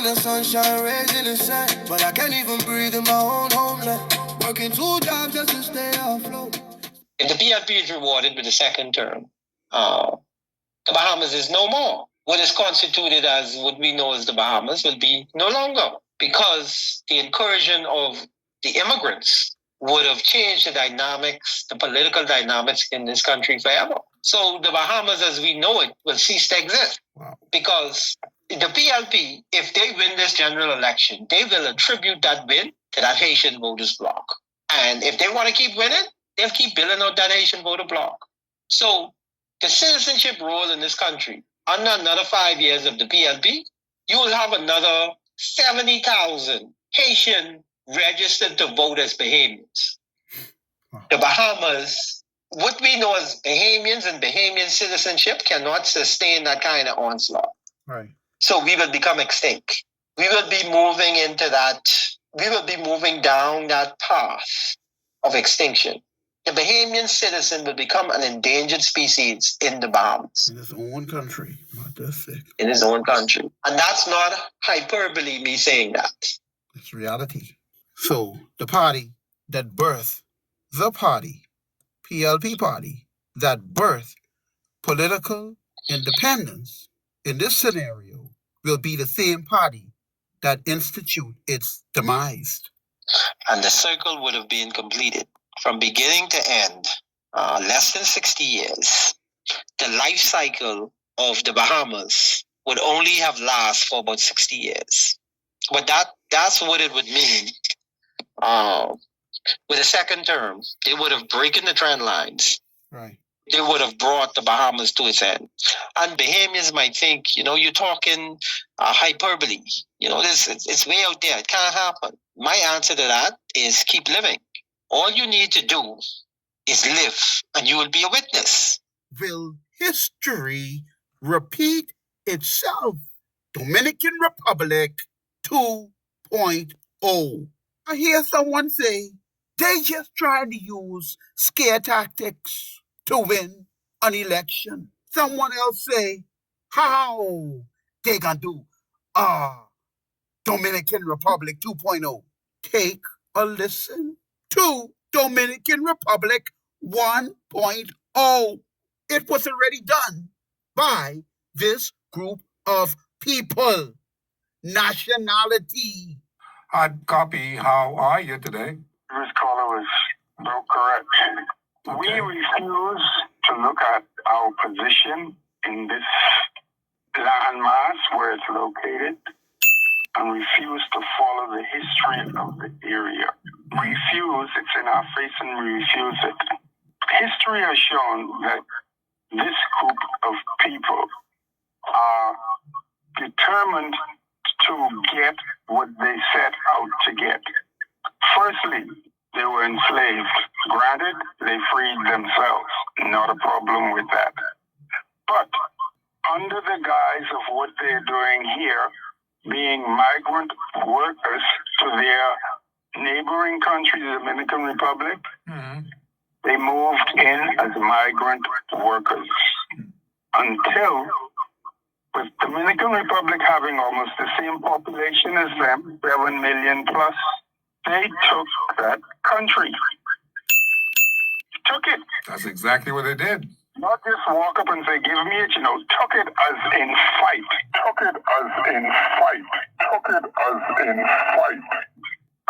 the sunshine, rays in the sun. But I can't even breathe in my own homeland. Working 2 jobs just to stay afloat. If the PLP is rewarded with a second term, the Bahamas is no more. What is constituted as what we know as the Bahamas will be no longer, because the incursion of the immigrants would have changed the dynamics, the political dynamics in this country forever. So the Bahamas as we know it will cease to exist. Wow. Because the PLP, if they win this general election, they will attribute that win to that Haitian voters bloc. And if they want to keep winning, they'll keep building out that Haitian voter bloc. So the citizenship role in this country, under another 5 years of the PLP, you will have another 70,000 Haitian registered to vote as Bahamians. The Bahamas, what we know as Bahamians and Bahamian citizenship cannot sustain that kind of onslaught. Right. So we will become extinct. We will be moving into that, we will be moving down that path of extinction. The Bahamian citizen will become an endangered species in the Bahamas. In his own country. Not that sick. In his own country. And that's not hyperbole, me saying that. It's reality. So the party that birthed the party, PLP party, that birthed political independence in this scenario will be the same party that institute its demise. And the circle would have been completed. From beginning to end, less than 60 years, the life cycle of the Bahamas would only have lasted for about 60 years. But that's what it would mean. With a second term, they would have broken the trend lines. Right. They would have brought the Bahamas to its end. And Bahamians might think, you're talking hyperbole. It's way out there. It can't happen. My answer to that is keep living. All you need to do is live, and you will be a witness. Will history repeat itself? Dominican Republic 2.0. I hear someone say they just trying to use scare tactics to win an election. Someone else say, how they gonna do Dominican Republic 2.0? Take a listen to Dominican Republic 1.0. It was already done by this group of people. Nationality. Hard copy, how are you today? This caller was no correct. Okay. We refuse to look at our position in this landmass where it's located and refuse to follow the history of the area. Refuse, it's in our face and we refuse it. History has shown that this group of people are determined to get what they set out to get. Firstly, they were enslaved. Granted, they freed themselves. Not a problem with that. But under the guise of what they're doing here, being migrant workers to their neighboring country, the Dominican Republic, they moved in as migrant workers until, with Dominican Republic having almost the same population as them, 7 million plus, they took that country. Took it. That's exactly what they did. Not just walk up and say, give me it, took it as in fight. Took it as in fight. Took it as in fight.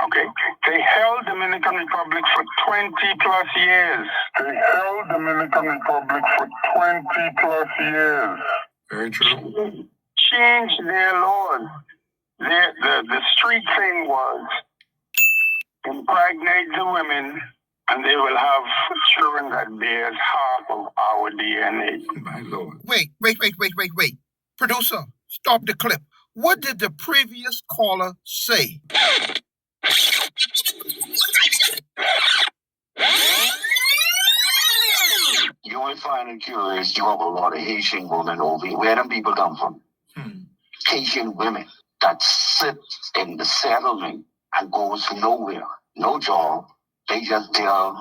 Okay. They held Dominican Republic for 20 plus years. They held Dominican Republic for 20 plus years. Very true. Changed their laws. The street thing was impregnate the women and they will have children that bears half of our DNA. My Lord. Wait. Producer, stop the clip. What did the previous caller say? You will find it curious, you have a lot of Haitian women over here. Where them people come from? Haitian women that sit in the settlement and goes nowhere. No job. They just there,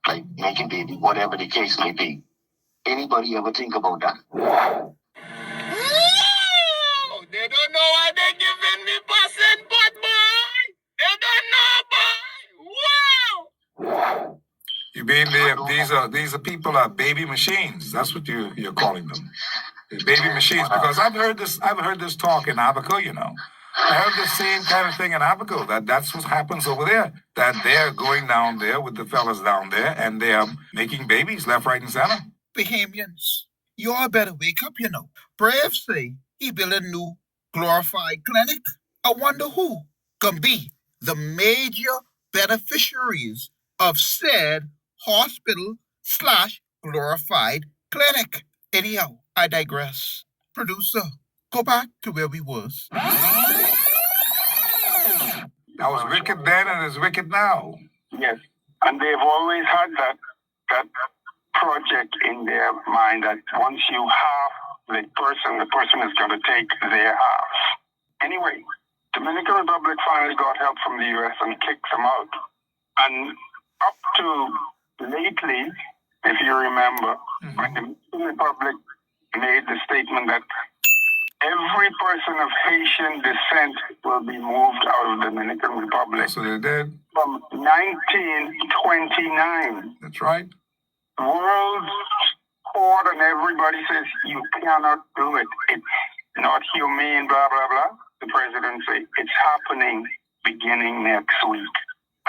like making baby, whatever the case may be. Anybody ever think about that? No, they don't know why they're giving me these are people baby machines. That's what you're calling them. Baby machines, because I've heard this talk in Abaco, you know. I heard the same kind of thing in Abaco, that's what happens over there. That they're going down there with the fellas down there and they're making babies left, right, and center. Bahamians, you all better wake up, you know. Brave say he built a new glorified clinic. I wonder who can be the major beneficiaries of said hospital/glorified clinic. Anyhow, I digress. Producer, go back to where we was. That was wicked then and it's wicked now. Yes. And they've always had that project in their mind that once you have the person is going to take their half. Anyway, Dominican Republic finally got help from the U.S. and kicked them out. And up to lately, if you remember, when the Dominican Republic made the statement that every person of Haitian descent will be moved out of the Dominican Republic. So they did. From 1929. That's right. World Court and everybody says you cannot do it. It's not humane, blah, blah, blah. The president said it's happening beginning next week.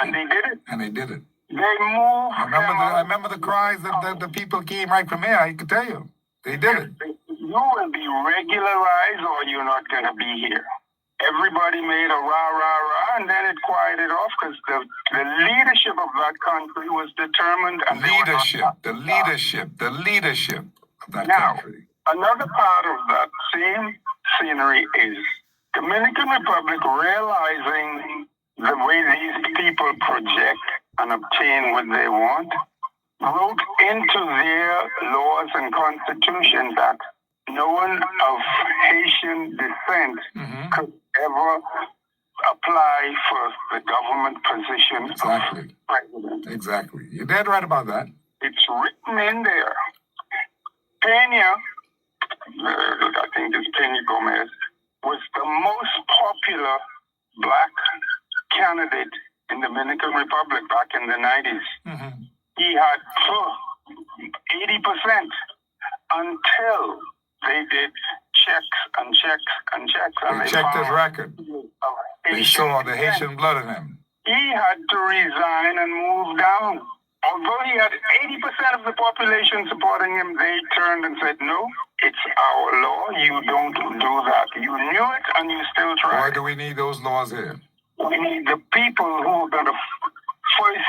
And they did it. And they did it. They moved. I remember the cries that the people came right from here. I can tell you. They did it. You will be regularized or you're not going to be here. Everybody made a rah, rah, rah, and then it quieted off because the leadership of that country was determined. And the leadership of that country. Another part of that same scenery is Dominican Republic realizing the way these people project and obtain what they want, wrote into their laws and constitution that no one of Haitian descent could ever apply for the government position of president. Exactly. You're dead right about that. It's written in there. Peña, I think it's Peña Gomez, was the most popular black candidate in the Dominican Republic back in the 90s. He had 80% until they did checks and checks and checks. And they checked his record. They saw the Haitian blood in him. He had to resign and move down. Although he had 80% of the population supporting him, they turned and said, no, it's our law. You don't do that. You knew it and you still tried. Why do we need those laws here? We need the people who are going to first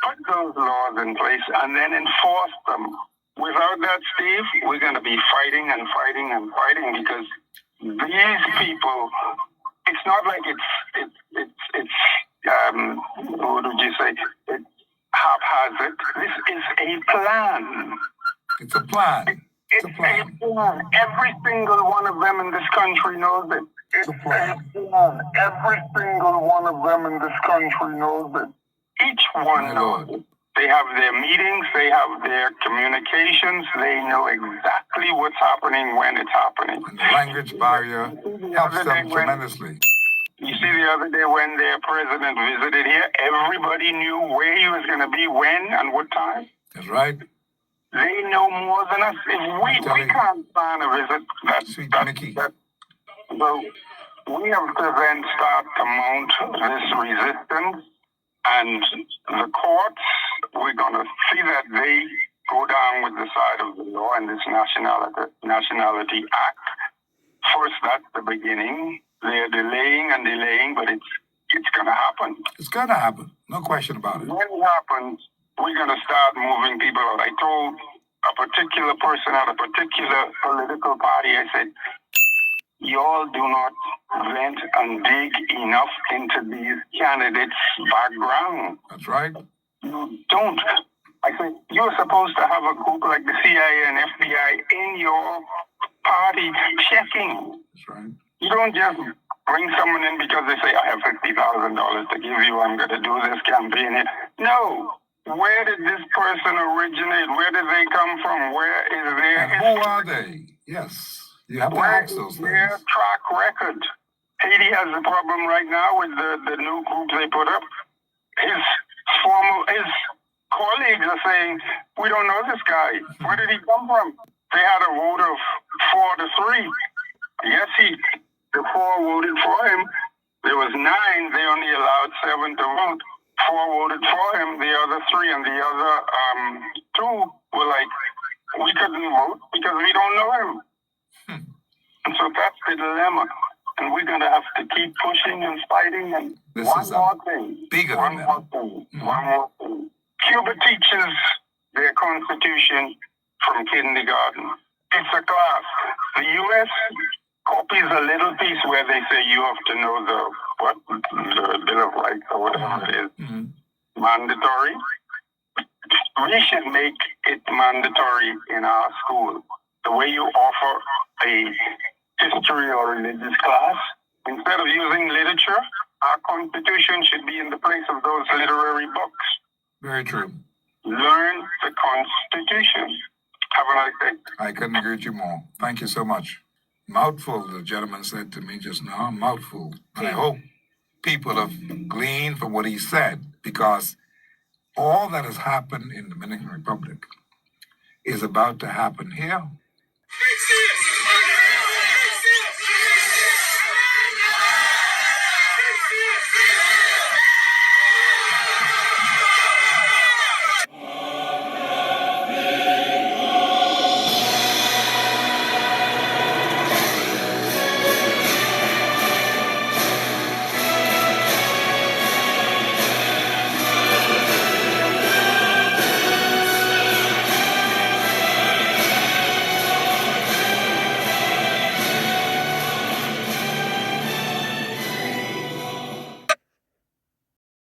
put those laws in place and then enforce them. Without that, Steve, we're going to be fighting and fighting and fighting because these people, it's not like it's what would you say? It's haphazard. This is a plan. It's a plan. It's a plan. Every single one of them in this country knows it. It's a plan. Every single one of them in this country knows it. Each one knows it. They have their meetings, they have their communications, they know exactly what's happening when it's happening. And the language barrier helps them tremendously. You see the other day when their president visited here, everybody knew where he was going to be, when, and what time. That's right. They know more than us. If we can't plan a visit, so we have to then start to mount this resistance. And the courts, we're going to see that they go down with the side of the law and this Nationality Act. First, that's the beginning. They're delaying and delaying, but it's going to happen. It's going to happen. No question about it. When it happens, we're going to start moving people out. I told a particular person at a particular political party, I said, y'all do not vent and dig enough into these candidates' background. That's right. You don't. I said, you're supposed to have a group like the CIA and FBI in your party checking. That's right. You don't just bring someone in because they say, I have $50,000 to give you, I'm going to do this campaign here. No. Where did this person originate? Where did they come from? Where is their history? Who are they? Yes. You have to ask those things. Their track record. Haiti has a problem right now with the new groups they put up. His colleagues are saying, we don't know this guy. Where did he come from? They had a vote of 4-3. Yes, the 4 voted for him. There was 9. They only allowed 7 to vote. 4 voted for him. The other 3 and the other 2 were like, we couldn't vote because we don't know him. And so that's the dilemma. And we're going to have to keep pushing and fighting. And This one is more thing. bigger One than more thing. One more thing. Cuba teaches their constitution from kindergarten. It's a class. The U.S. copies a little piece where they say you have to know the Bill of Rights or whatever it is. Mandatory. We should make it mandatory in our school. The way you offer a history or religious class, instead of using literature, our constitution should be in the place of those literary books. Very true. Learn the Constitution. Have a nice day. I couldn't agree with you more. Thank you so much. Mouthful, the gentleman said to me just now, mouthful. And I hope people have gleaned from what he said, because all that has happened in the Dominican Republic is about to happen here. Fix this!